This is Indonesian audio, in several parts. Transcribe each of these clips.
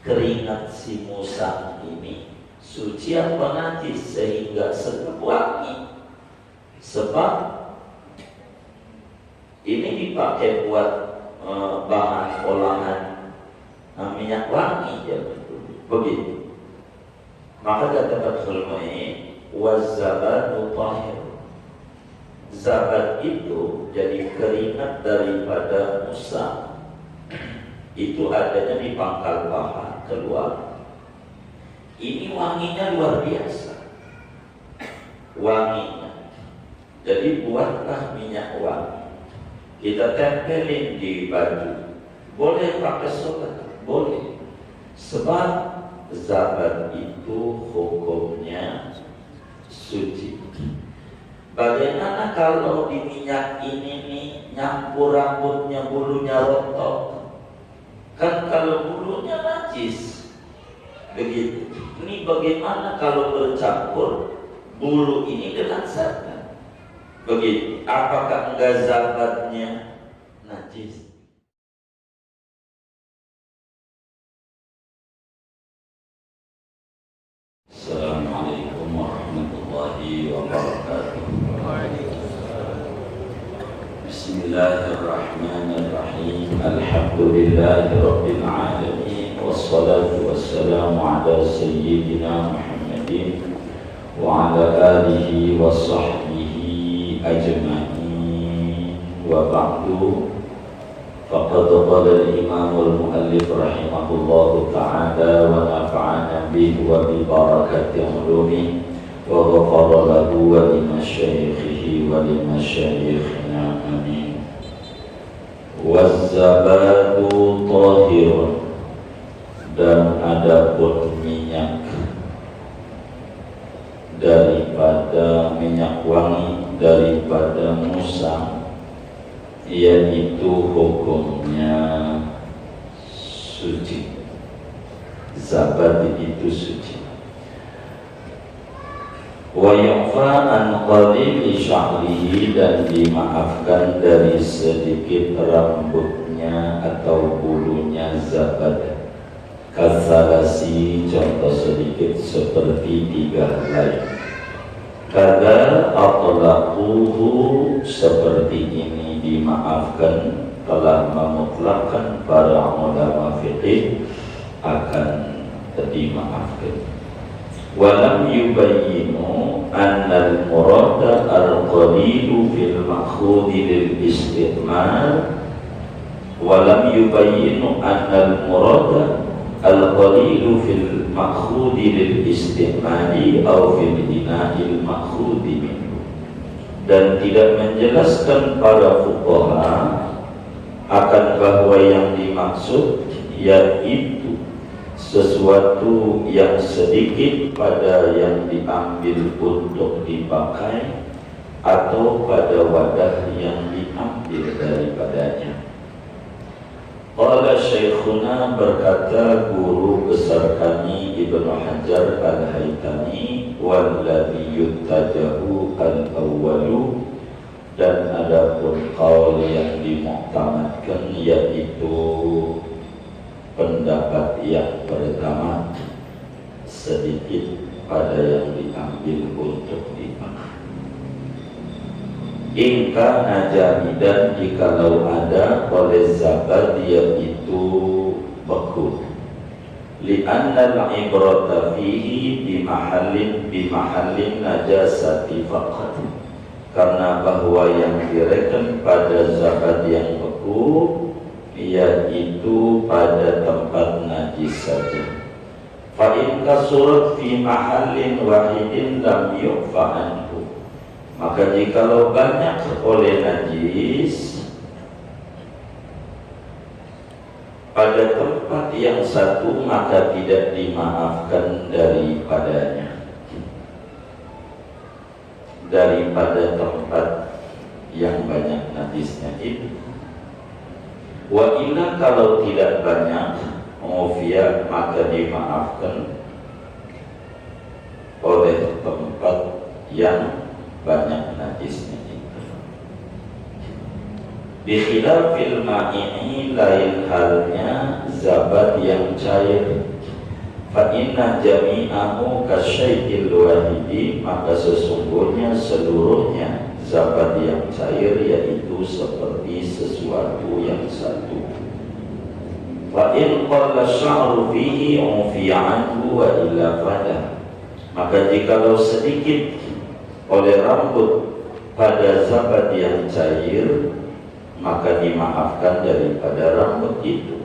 keringat si musang ini suci apa najis sehingga sedap wangi. Sebab ini dipakai buat bahan olahan minyak wangi ya, begitu. Maka kata Fathul Mu'in, waz-zabadu tahir. Zabat itu jadi keringat daripada musang. Itu adanya di pangkal paha keluar. Ini wanginya luar biasa. Wanginya. Jadi buatlah minyak wangi. Kita tempelin di baju. Boleh pakai sholat, boleh. Sebab zabat itu hukumnya suci. Bagaimana kalau di minyak ini nih nyampur rambutnya, bulunya rontok? Kan kalau bulunya najis. Begitu. Ini bagaimana kalau bercampur bulu ini dengan zabat? Begitu. Apakah enggak zabatnya najis? Assalamualaikum warahmatullahi wabarakatuh. Bismillahirrahmanirrahim. Alhamdulillahi rabbil alamin. Wassalatu wassalamu ala sayyidina Muhammadin wa ala alihi wa sahbihi ajma'in. Wa ba'du. Faqad qala al-imam al-muallif rahimahullahu ta'ala wa nafa'ana bihi wa bi barakati ulumi wa ghafara lahu wa li masyaikhihi wa li masyaikhina amin. Waz-zabadu tahirun, dan adapun minyak daripada minyak wangi daripada musang, yaitu hukumnya suci. Zabat itu suci. Wa yu'fa an qalili sya'rihi, dan dimaafkan dari sedikit rambutnya atau bulunya zabat. Kasalasi, contoh sedikit seperti 3 helai. Kada atlaquhu, seperti ini dimaafkan, telah memutlakkan para ulama fiqih akan dimaafkan. Walam yubayyinu anna al-murada al-qalilu fil ma'khudi lil istimar. Walam yubayyinu anna al-murada al-qalilu fil ma'khudi lil istimali aw fil ina'il ma'khudi minhu. Dan tidak menjelaskan para fuqaha akan bahwa yang dimaksud yaitu sesuatu yang sedikit pada yang diambil untuk dipakai atau pada wadah yang diambil daripadanya. Qala Syekhuna, berkata guru besar kami Ibnu Hajar Al-Haytami, walladhi yuttajahu al-awwalu, dan adapun qaul yang dimuktamadkan yaitu pendapat yang pertama, sedikit pada yang diambil untuk dipakai. Ingka najamidan, jikalau ada oleh zabat yaitu beku. Li'anna al-ibrata fihi bimahallin najasati faqat, karena bahwa yang direken pada zabat yang beku yaitu pada tempat najis saja. Fa in kasurat fi mahallin wahidin lam yu'fa anhu, maka jikalau banyak oleh najis pada tempat yang satu, maka tidak dimaafkan daripadanya, daripada tempat yang banyak najisnya itu. Wa illa, kalau tidak banyak mufiya, maka dimaafkan oleh tempat yang banyak najisnya itu. Bikhilafil ma'i'i, lain halnya zabat yang cair. Fa inna jami'ahu kasyai'il wahidi, maka sesungguhnya seluruhnya zabat yang cair yaitu seperti sesuatu yang satu. Fa in qalla sya'ru fihi ufiya anhu wa illa fala, maka jikalau sedikit oleh rambut pada zabat yang cair, maka dimaafkan daripada rambut itu.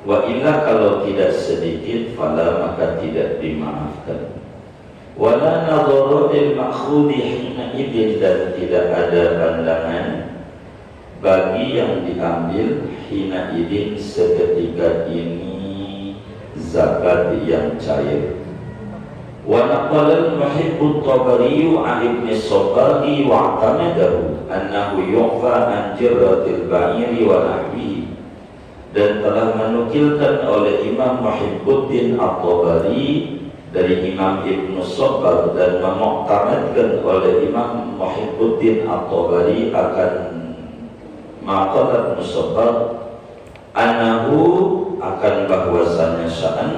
Wa illa, kalau tidak sedikit, fala, maka tidak dimaafkan. Wala nadhara lil ma'khudhi hina idin, dan tidak ada pandangan bagi yang diambil hina idin seketika ini zakat yang cair. Wa naqala al-muhibbu at-Tabari 'an Ibn Sabbaghi wa 'tamadahu annahu yu'fa an jirratil ba'iri wa nahwihi, dan telah menukilkan oleh Imam Muhibbuddin At-Tabari dari Imam Ibn Sabbagh, dan memuktamadkan oleh Imam Muhibbuddin At-Tabari akan maqalat Ibn Sabbagh annahu, akan bahwasanya sya'an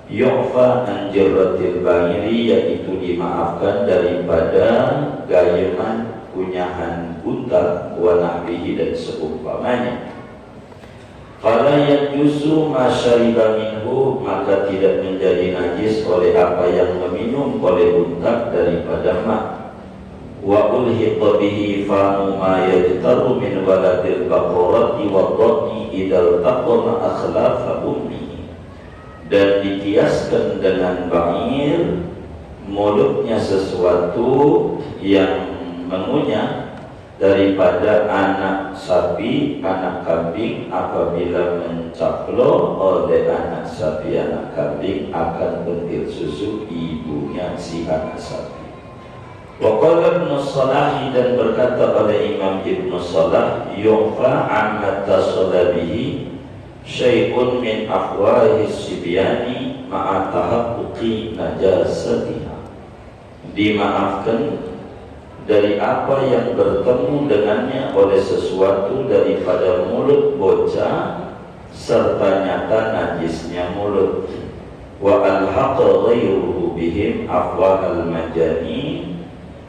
yu'fa an jirratil ba'iri, yaitu dimaafkan daripada gayeman kunyahan unta wa nahwihi, dan seumpamanya. Fala yajuzu ma syariba minhu, maka tidak menjadi najis oleh apa yang meminum oleh unta daripada mak. Wa ulhiqa bihi famu ma yajtaru min waladil baqarati wa dhani idal taqama akhlafa ummihi, dan dikiaskan dengan ba'ir mulutnya sesuatu yang mengunyah daripada anak sapi, anak kambing, apabila mencaplok oleh anak sapi, anak kambing akan bentil susu ibunya si anak sapi. Wa qala Ibnu Salah, dan berkata oleh Imam Ibnu Salah, yu'fa amma tasalla bihi syai'un min afwahi sibyani ma'a tahaqquqi najasatiha, dimaafkan dari apa yang bertemu dengannya oleh sesuatu daripada mulut bocah serta nyata najisnya mulut. Wa alhaqa ghayruhu bihim afwahal majani,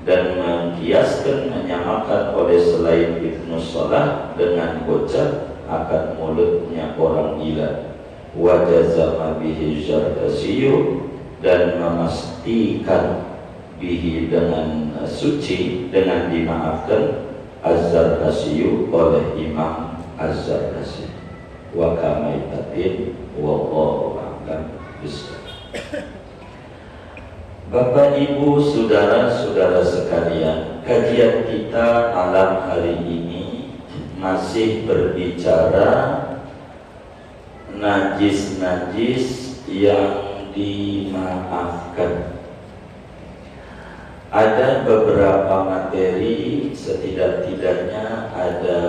dan mengkiaskan, menyamakan oleh selain Ibnu Salah dengan bocah akan mulutnya orang gila. Wa jazama bihi Zarkasiyu, dan memastikan bihi dengan suci, dengan dimaafkan Az-Zarkasiyu oleh Imam Az-Zarkasi. Wa kamaitatin wallahu a'lam bishawab. Bapak Ibu saudara-saudara sekalian, kajian kita malam hari ini masih berbicara najis-najis yang dimaafkan. Ada beberapa materi, setidak-tidaknya ada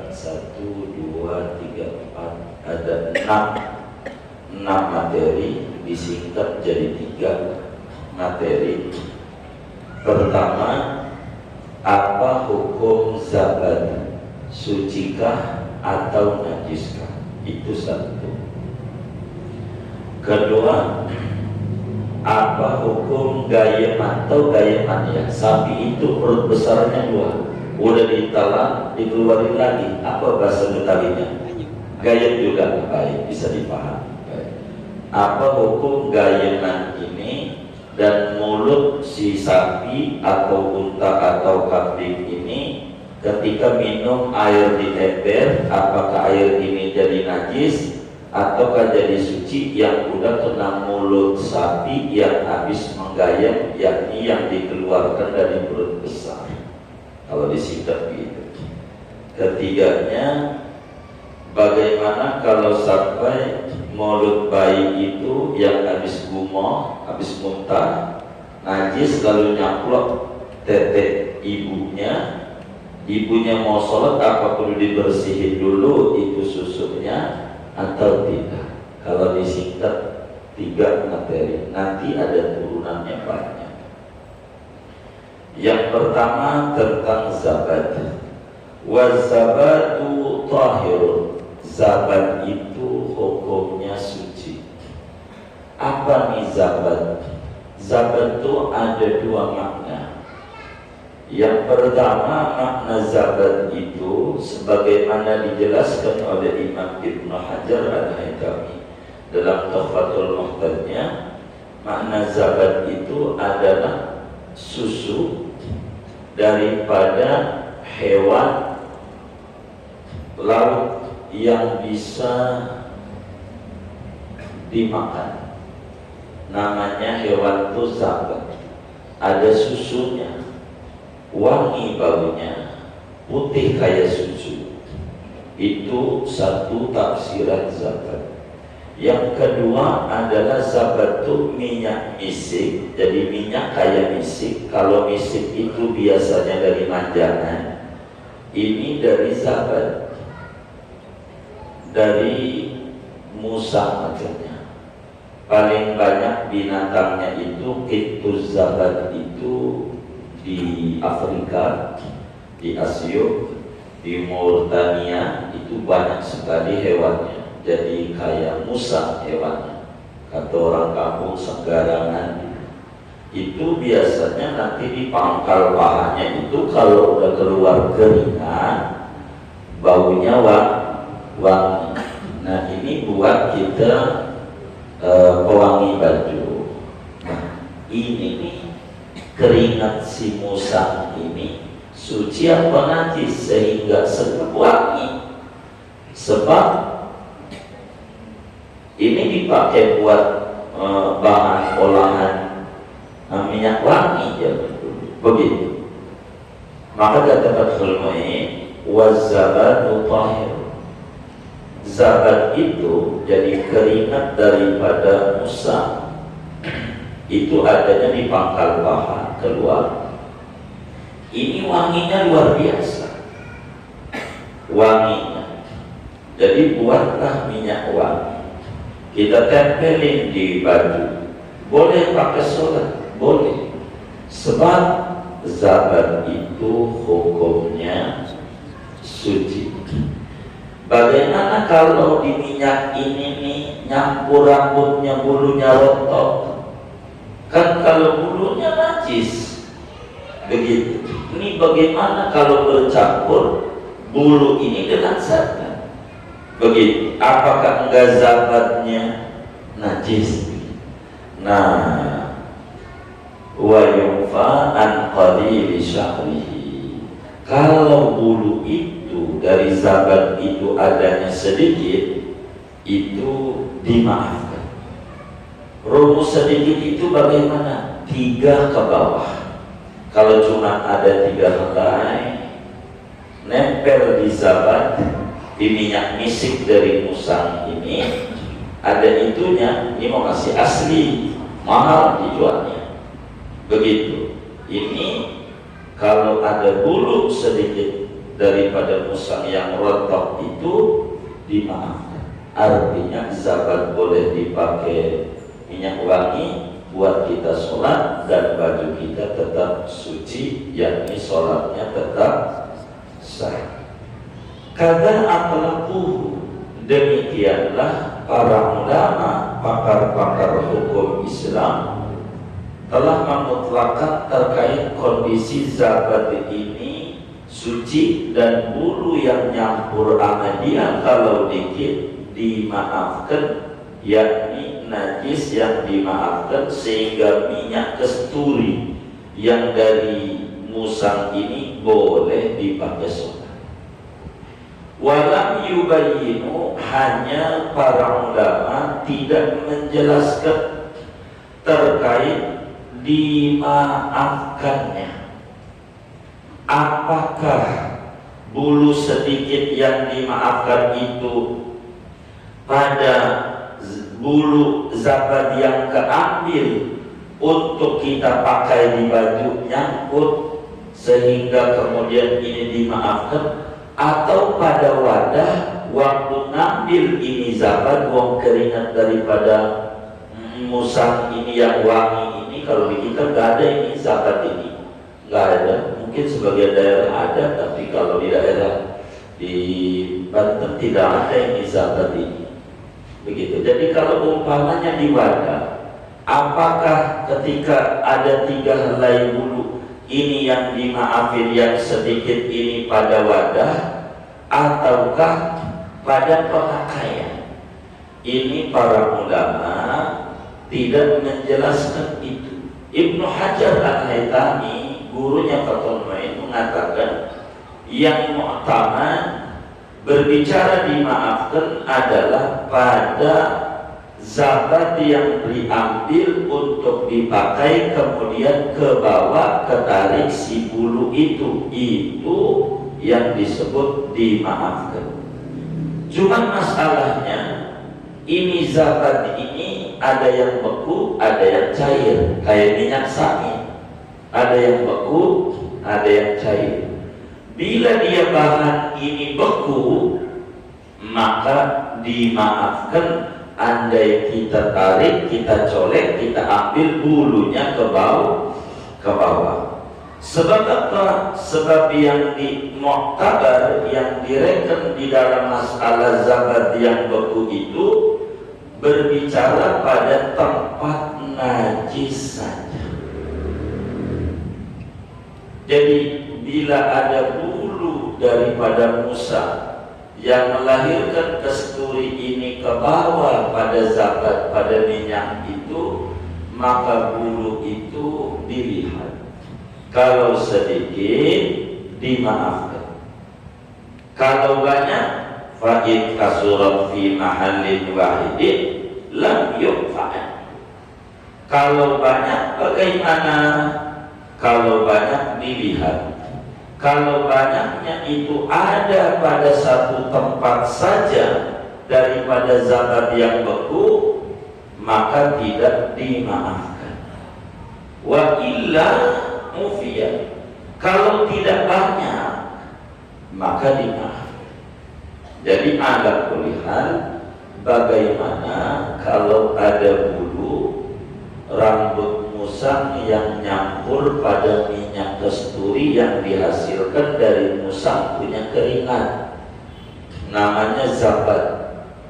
1, 2, 3, 4, ada 6 materi, disingkat jadi 3 materi. Pertama, apa hukum zabat, sucikah atau najiskah? Itu 1. Kedua, apa hukum gayeman atau gayeman, ya, sapi itu perut besarnya 2, udah ditelan dikeluarin lagi, apa bahasa Betawinya? Gayem juga, baik, bisa dipahami. Apa hukum gayeman ini, dan mulut si sapi atau unta atau kambing ini ketika minum air di ember, apakah air ini jadi najis ataukah jadi suci yang udah kena mulut sapi yang habis menggayam, yakni yang dikeluarkan dari perut besar, kalau disingkat gitu. Ketiganya, bagaimana kalau sampai mulut bayi itu yang habis gumoh, habis muntah, najis, lalu nyaplok tete ibunya mau sholat, apa perlu dibersihin dulu itu susunya atau tidak? Kalau disingkat 3 materi, nanti ada turunannya banyak. Yang pertama tentang zabat. Wa zabatu tahirun, zabat itu hukumnya suci. Apa nih zabat? Zabat itu ada dua makna. Yang pertama, makna zabat itu sebagaimana dijelaskan oleh Imam Ibnu Hajar Al-Haytami dalam Tuhfatul Muhtajnya, makna zabat itu adalah susu daripada hewan laut yang bisa dimakan. Namanya hewan itu zabat. Ada susunya, wangi baunya, putih kayak susu. Itu satu tafsiran zabat. Yang kedua adalah zabat itu minyak misik. Jadi minyak kayak misik. Kalau misik itu biasanya dari manjangan, ini dari zabat, dari musang macamnya. Paling banyak binatangnya itu kitus zabat itu di Afrika, di Asia, di Mauritania itu banyak sekali hewannya. Jadi kayak musang hewannya, kata orang kampung sembarangan. Itu biasanya nanti di pangkal pahanya itu kalau udah keluar keringat, baunya wangi. Nah ini buat kita pewangi baju. Nah ini nih keringat si musang ini suci apa najis sehingga sedap wangi. Sebab ini dipakai buat bahan olahan minyak wangi ya, begitu. Maka kata Fathul Mu'in, wazabatu tahir. Zabat itu jadi keringat daripada musang. Itu adanya di pangkal paha keluar. Ini wanginya luar biasa, wanginya. Jadi buatlah minyak wangi, kita tempelin di baju. Boleh pakai sholat, boleh. Sebab zabat itu hukumnya suci. Bagaimana kalau di minyak ini nih nyampur rambutnya, bulunya rontok? Kan kalau bulunya najis. Begitu. Ini bagaimana kalau bercampur bulu ini dengan zabat? Begitu. Apakah enggak zabatnya najis? Nah, wa yunfa an qalili syahrihi. Kalau bulu itu dari zabat itu adanya sedikit, itu dimaafkan. Rumus sedikit itu bagaimana? 3 ke bawah. Kalau cuma ada 3 helai nempel di zabat, di minyak misik dari musang ini, ada itunya, ini mau kasih asli, mahal dijualnya. Begitu. Ini kalau ada bulu sedikit daripada musang yang rontok itu dimaafkan. Artinya zabat boleh dipakai minyak wangi buat kita sholat dan baju kita tetap suci, yakni sholatnya tetap sah. Kadang akhlaku, demikianlah para ulama, pakar-pakar hukum Islam telah memutlakan terkait kondisi zabat ini suci dan bulu yang nyampur sama dia kalau dikit dimaafkan, yakni najis yang dimaafkan, sehingga minyak kasturi yang dari musang ini boleh dipakai sholat. Walam yubayyinu, hanya para ulama tidak menjelaskan terkait dimaafkannya. Apakah bulu sedikit yang dimaafkan itu pada bulu zabat yang keambil untuk kita pakai di baju nyangkut sehingga kemudian ini dimaafkan, atau pada wadah waktu ngambil ini zabat, buang keringat daripada musang ini yang wangi ini. Kalau di kita nggak ada ini zakat ini, nggak ada. Mungkin sebagian daerah ada, tapi kalau di daerah di Banten tidak ada ini zakat ini. begitu. Jadi kalau umpamanya di wadah, apakah ketika ada 3 helai bulu ini yang dimaafin yang sedikit ini pada wadah, ataukah pada pemakaian? Ini para ulama tidak menjelaskan itu. Ibnu Hajar Al-Haytami, gurunya Fathul Mu'in, mengatakan yang mu'tamad berbicara dimaafkan adalah pada zakat yang diambil untuk dipakai kemudian ke bawah ketarik si bulu itu yang disebut dimaafkan. Cuman masalahnya ini zakat ini ada yang beku, ada yang cair, kayak minyak samin. Ada yang beku, ada yang cair. Bila dia bahan ini beku, maka dimaafkan. Andai kita tarik, kita colek, kita ambil bulunya ke bawah. Sebab apa? Sebab yang di mu'tabar, yang direken di dalam masalah zakat yang beku itu berbicara pada tempat najis saja. Jadi bila ada bulu daripada musang yang melahirkan kasturi ini ke bawah pada zakat, pada minyak itu, maka bulu itu dilihat. Kalau sedikit dimaafkan, kalau banyak fa'id kasurat fi mahallin wahidin lam yufa'an. Kalau banyak bagaimana? Kalau banyak dilihat. Kalau banyaknya itu ada pada satu tempat saja daripada zakat yang beku, maka tidak dimaafkan. Wa illa mufiyah. Kalau tidak banyak, maka dimaafkan. Jadi ada pilihan bagaimana kalau ada bulu rambut musang yang nyampur pada minyak kasturi yang dihasilkan dari musang punya keringat, namanya zabat.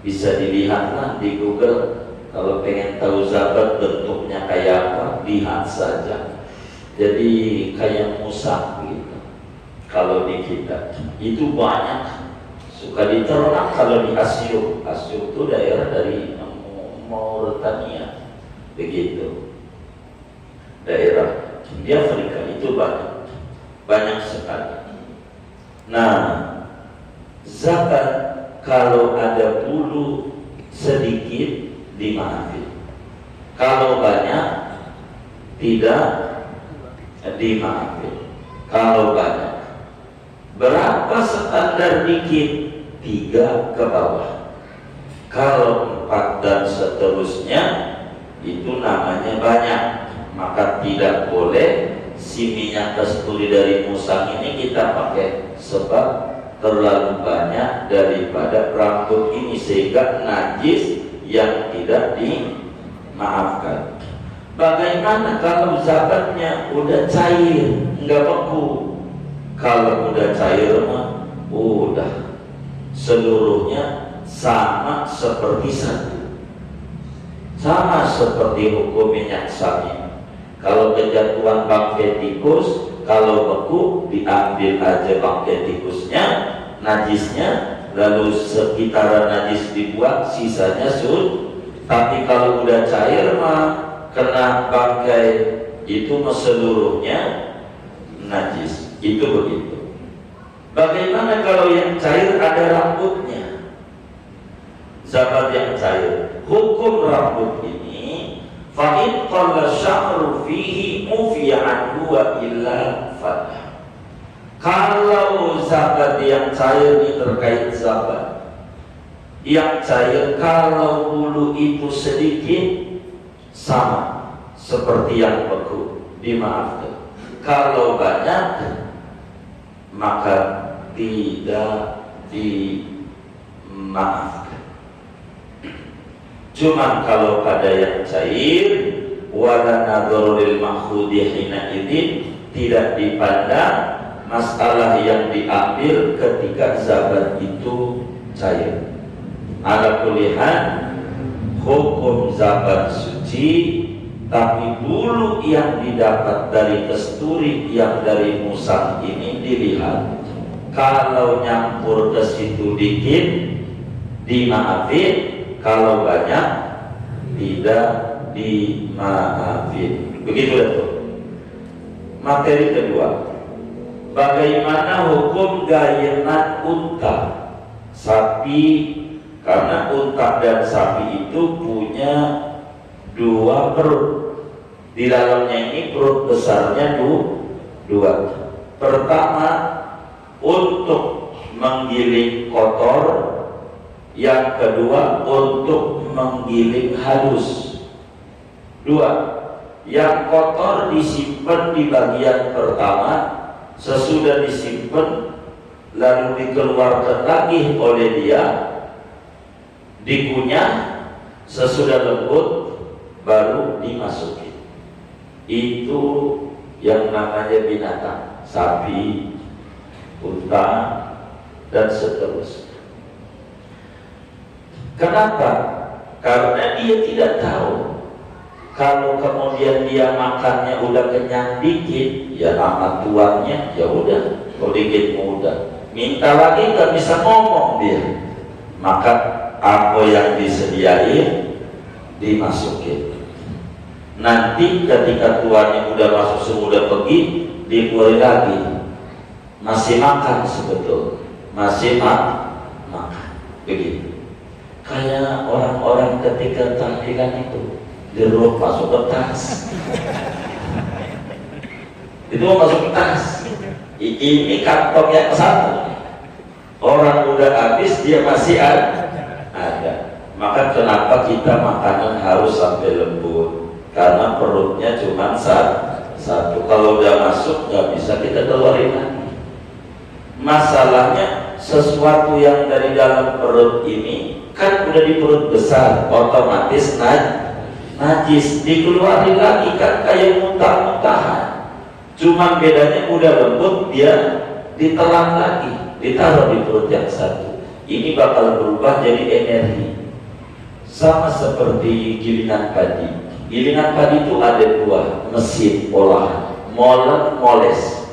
Bisa dilihatlah di Google. Kalau pengen tahu zabat bentuknya kayak apa, lihat saja. Jadi kayak musang gitu. Kalau di kita itu banyak, suka diternak. Kalau di Asyuk itu daerah dari Mauritania, begitu. Daerah di Afrika itu banyak sekali. Nah, zakat kalau ada bulu sedikit dimaafin, kalau banyak tidak dimaafin. Kalau banyak, berapa standar dikit? 3 ke bawah. Kalau 4 dan seterusnya itu namanya banyak. Maka tidak boleh si minyak kasturi dari musang ini kita pakai, sebab terlalu banyak daripada rambut ini sehingga najis yang tidak dimaafkan. Bagaimana kalau zakatnya udah cair, enggak beku? Kalau udah cair mah udah seluruhnya sama seperti satu, sama seperti hukum minyak samin. Kalau kejatuhan bangkai tikus, kalau beku diambil aja bangkai tikusnya, najisnya, lalu sekitaran najis dibuang, sisanya Tapi kalau udah cair mah kena bangkai itu mah seluruhnya najis. Itu begitu. Bagaimana kalau yang cair ada rambutnya? Zakat yang cair, hukum rambut ini fa'in qalla sya'ru fihi mufi'an huwa illa fadah. Kalau zakat yang cair ini terkait zakat yang cair, kalau bulu itu sedikit sama seperti yang beku, dimaafkan. Kalau banyak maka tidak dimaafkan. Cuman kalau pada yang cair, wala nadharu lil makhudi hina idin, tidak dipandang masalah yang diambil ketika zakat itu cair. Ala kulihan hukum zakat suci, tapi bulu yang didapat dari kesturi yang dari musang ini dilihat. Kalau nyampur ke situ dikit dimaafin, kalau banyak tidak dimaafin. Begitu ya tuh. Materi kedua, bagaimana hukum gayenan unta, sapi, karena unta dan sapi itu punya dua perut. Di dalamnya ini perut besarnya dua. Pertama untuk menggiling kotor, yang kedua untuk menggiling halus. Dua, yang kotor disimpan di bagian pertama, sesudah disimpan lalu dikeluarkan lagi oleh dia, dikunyah, sesudah lembut baru dimasukin. Itu yang namanya binatang, sapi, unta, dan seterusnya. Kenapa? Karena dia tidak tahu. Kalau kemudian dia makannya udah kenyang dikit, ya nama tuannya, ya udah, kalau dikit mudah. Minta lagi nggak bisa ngomong dia. Maka apa yang disediain dimasukin. Nanti ketika tuannya udah masuk semudah pergi, dikeluarin lagi. Masih makan sebetulnya, masih makan. Begitu. Kayak orang-orang ketika tahlilan itu, jeruk masuk ke tas. Itu masuk ke tas. Ini kantong yang satu. Orang udah habis, dia masih ada. Maka kenapa kita makanan harus sampai lembut? Karena perutnya cuma satu. Kalau udah masuk nggak bisa kita keluarin lagi. Masalahnya sesuatu yang dari dalam perut ini kan udah di perut besar, otomatis najis, dikeluarin lagi kan kayak muntah-muntahan. Cuman bedanya udah lembut, dia ditelan lagi, ditaruh di perut yang satu. Ini bakal berubah jadi energi. Sama seperti gilingan padi. Gilingan padi itu ada dua mesin olahan, molen, moles.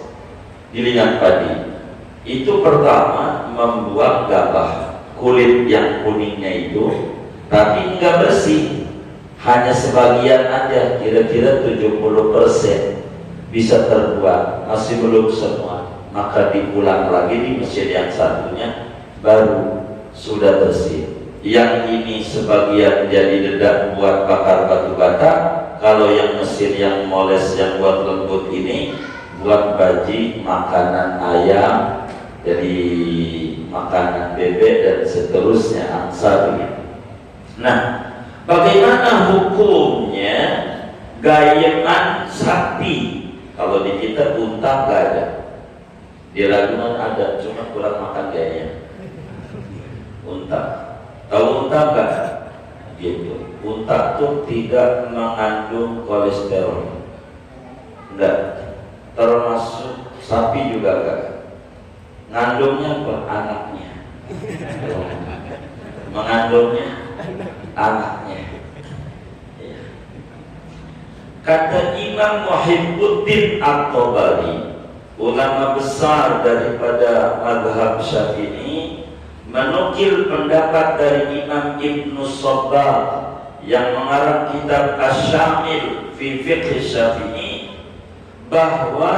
Gilingan padi itu pertama membuang gabah, kulit yang kuningnya itu, tapi enggak bersih, hanya sebagian aja, kira-kira 70% bisa terbuat, masih belum semua. Maka diulang lagi di mesin yang satunya, baru sudah bersih. Yang ini sebagian jadi dedak buat bakar batu bata. Kalau yang mesin yang moles yang buat lembut ini buat baji, makanan ayam, jadi makanan bebek dan seterusnya, angsa begitu. Nah, bagaimana hukumnya gayeman sapi? Kalau di kita unta nggak ada, di Ragunan ada, cuma kurang makan kayaknya. Unta, tahu unta nggak? Gitu. Unta tuh tidak mengandung kolesterol, enggak. Termasuk sapi juga enggak. Ngandungnya apa? Anaknya. Mengandungnya anaknya. Ya. Kata Imam Muhibbuddin At-Tabari, ulama besar daripada mazhab Syafi'i, menukil pendapat dari Imam Ibnu Sabbagh yang mengarang kitab Asy-Syamil fi Fiqh Syafi'i, bahwa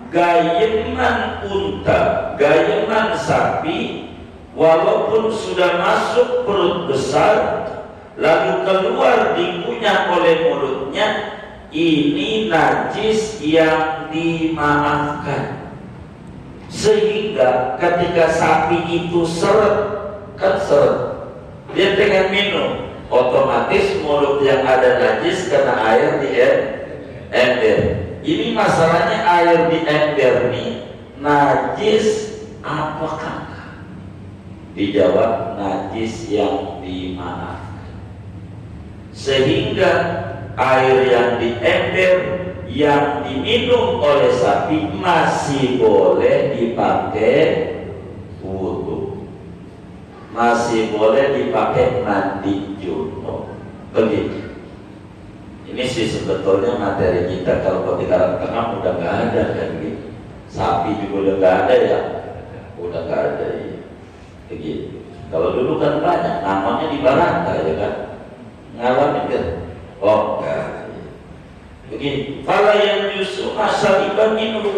gayeman unta, gayeman sapi, walaupun sudah masuk perut besar lalu keluar dikunyah oleh mulutnya, ini najis yang dimaafkan. Sehingga ketika sapi itu seret, kan seret, dia pengen minum, otomatis mulut yang ada najis karena air di ember. Ini masalahnya air di ember nih najis apakah? Dijawab najis yang dimaafkan. Sehingga air yang di ember yang diminum oleh sapi masih boleh dipakai wudu, masih boleh dipakai mandi junub. Begitu. Ini sih sebetulnya materi kita kalau pakai Karang Tengah udah nggak ada kan gitu. Sapi juga udah nggak ada ya, udah nggak ada ya. Begitu. Kalau dulu kan banyak, namanya di Barangka ya kan, ngalamin kan? Oh enggak. Begini. Kalau yang justru masaliban minum,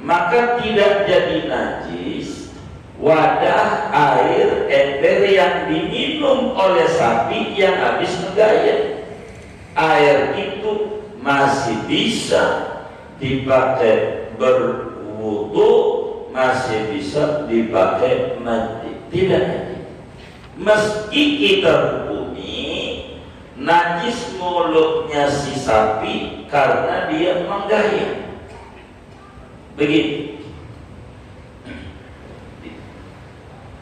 maka tidak jadi najis wadah air ember yang diminum oleh sapi yang habis menggayat. Air itu masih bisa dipakai berwudu, masih bisa dipakai mandi, tidak najis. Meski kita hukumi najis mulutnya si sapi karena dia menggayat. Begitu.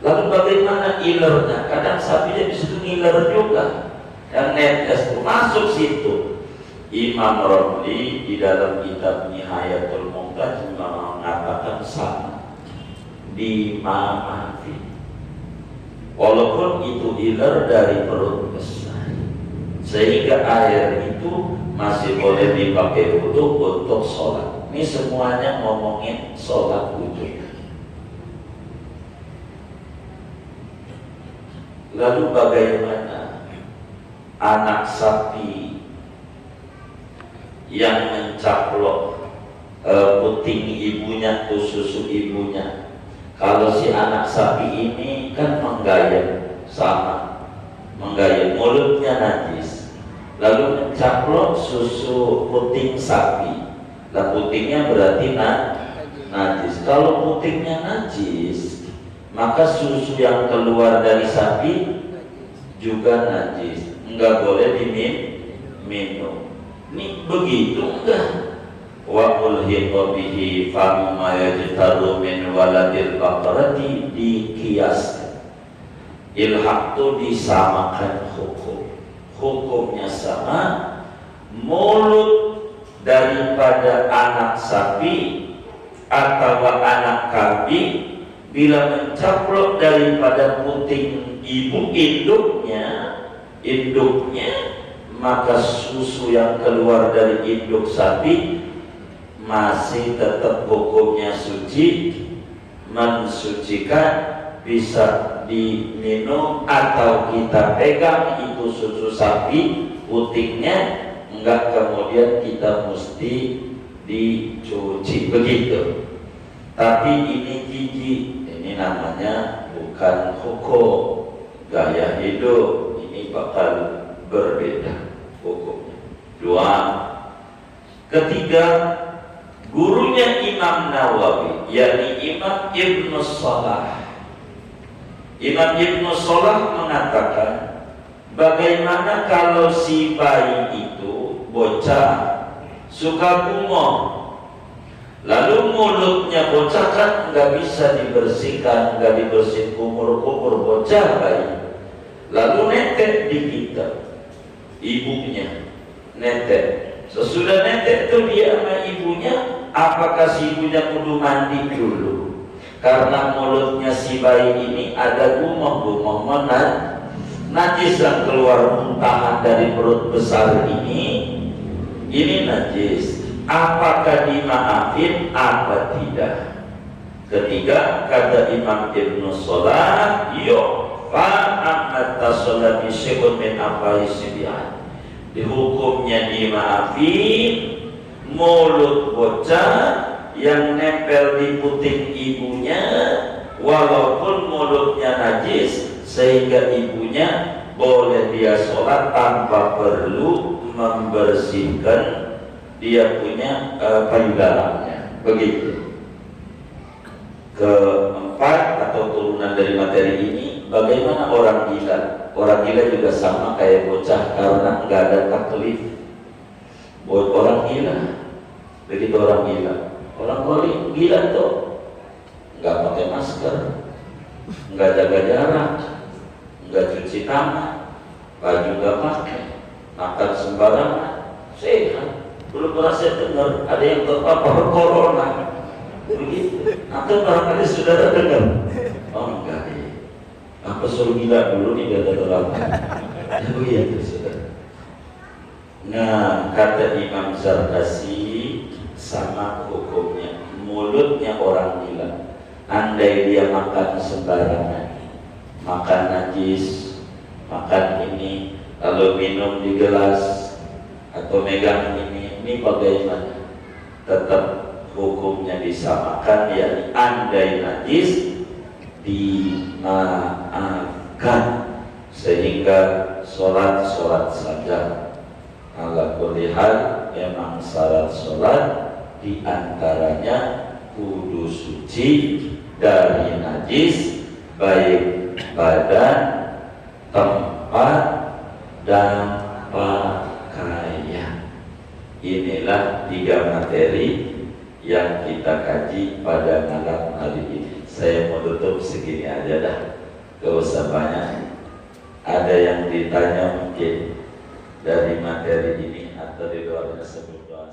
Lalu bagaimana ilernya? Kadang sapi dia bisa ngiler juga. Yang netes masuk situ. Imam Romli di dalam kitab Nihayatul Muqtad mengatakan sama dimaafi. Walaupun itu iler dari perut besar, sehingga air itu masih boleh dipakai wudu untuk sholat. Ini semuanya ngomongin sholat wudu. Lalu bagaimana anak sapi yang mencaplok puting ibunya atau susu ibunya? Kalau si anak sapi ini kan menggayat, sama menggayat, mulutnya najis, lalu mencaplok susu puting sapi, lah putingnya berarti najis. Kalau putingnya najis, maka susu yang keluar dari sapi juga najis, enggak boleh diminum. Ini begitu enggak? Wa ulhiqa bihi famma yajtaru min waladil baqarati dikiaskan. Ilhaq itu disamakan hukumnya sama. Mulut daripada anak sapi atau anak kambing bila mencaplok daripada puting ibu induknya, maka susu yang keluar dari induk sapi masih tetap hukumnya suci, mensucikan, bisa diminum atau kita pegang itu susu sapi putingnya, enggak kemudian kita mesti dicuci begitu. Tapi ini jijik, ini namanya bukan hukum gaya hidup, ini bakal berbeda hukumnya. Dua. Ketiga, gurunya Imam Nawawi, yakni Imam Ibnu Shalah. Imam Ibnu Shalah mengatakan, bagaimana kalau si bayi itu bocah suka gumoh, lalu mulutnya bocah kan nggak bisa dibersihkan, nggak dibersihin kumur-kumur bocah bayi, lalu netek di kita, ibunya netek. Sesudah netek itu dia sama ibunya, apakah si ibunya kudu mandi dulu? Karena mulutnya si bayi ini ada gumoh mana najis yang keluar muntahan dari perut besar ini najis. Apakah dimaafin apa tidak? Ketiga, kata Imam Ibnu Shalah, fa'amat tasolah bisyikun min afai sibian. Di hukumnya dimaafin mulut bocah yang nempel di puting ibunya, walaupun mulutnya najis, sehingga ibunya boleh dia sholat tanpa perlu membersihkan dia punya payudaranya. Begitu. Keempat atau turunan dari materi ini, bagaimana orang gila? Orang gila juga sama kayak bocah karena nggak ada taklif. Buat orang gila, begitu orang gila. Orang gila tuh nggak pakai masker, nggak jaga jarak, nggak cuci tangan, baju nggak pakai, makan sembarangan, sehat. Belum pernah saya dengar ada yang terpapar corona. Begitu. Atau barangkali saudara dengar? Oh enggak. Apa suruh gila dulu nih, gak terlalu. Ya begitu saudara. Nah, kata Imam Zarkasi, sama hukumnya mulutnya orang gila. Andai dia makan sembarangan, makan najis, makan ini, lalu minum di gelas atau megang ini bagaimana? Tetap hukumnya disamakan, yakni andai najis dimaafkan, sehingga sholat saja. Ala kulli hal, memang syarat sholat diantaranya kudu suci dari najis, baik badan, tempat, dan pakaian. Inilah 3 materi yang kita kaji pada malam hari ini. Saya mau tutup segini aja dah, gak usah banyak. Ada yang ditanya mungkin dari materi ini atau di luarnya sebelum doa.